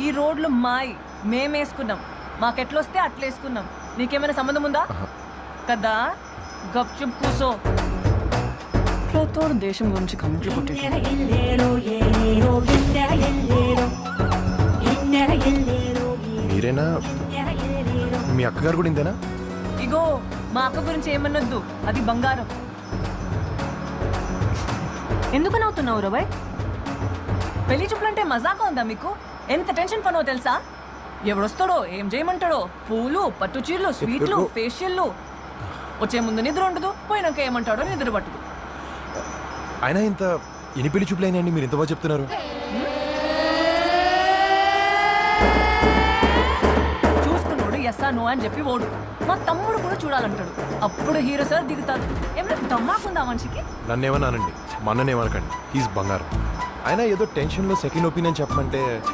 ఈ రోడ్లు మాయి మేమేసుకున్నాం, మాకెట్లొస్తే అట్లేసుకున్నాం. నీకేమైనా సంబంధం ఉందా కదా? గప్చుప్ కూసో. తోడు దేశం గురించి కమెంట్లు కొట్టి మీరేనా? మీ అక్కగారు కూడా ఇంతేనా? ఇగో మా అక్క గురించి ఏమన్నొద్దు, అది బంగారం. ఎందుకు నవ్వుతున్నావు రబాయ్? పెళ్లి చూపులంటే మజాగా ఉందా మీకు? ఎంత టెన్షన్ పనో తెలుసా? ఎవడొస్తాడో, ఏం చేయమంటాడో, పూలు, పట్టు చీరలు, స్వీట్లు, ఫేషియల్లు. వచ్చే ముందు నిద్ర ఉండదు, పోయినాక ఏమంటాడో నిద్ర పట్టదు. అయినా ఇంత ఎన్ని పెళ్లి చూపులైనాయండి మీరు ఇంత బాగా చెప్తున్నారు? చూసుకున్నాడు ఎస్ఆ నో అని చెప్పి ఓడు. మా తమ్ముడు కూడా చూడాలంటాడు, అప్పుడు హీరో సార్ దిగుతారు. ఏమైనా దమ్మాకుందా మనిషికి? నన్ను ఏమన్నానండి, మా అన్ననేమనకండి, హీస్ బంగారం. అయినా ఏదో టెన్షన్లో సెకండ్ ఒపీనియన్ చెప్పమంటే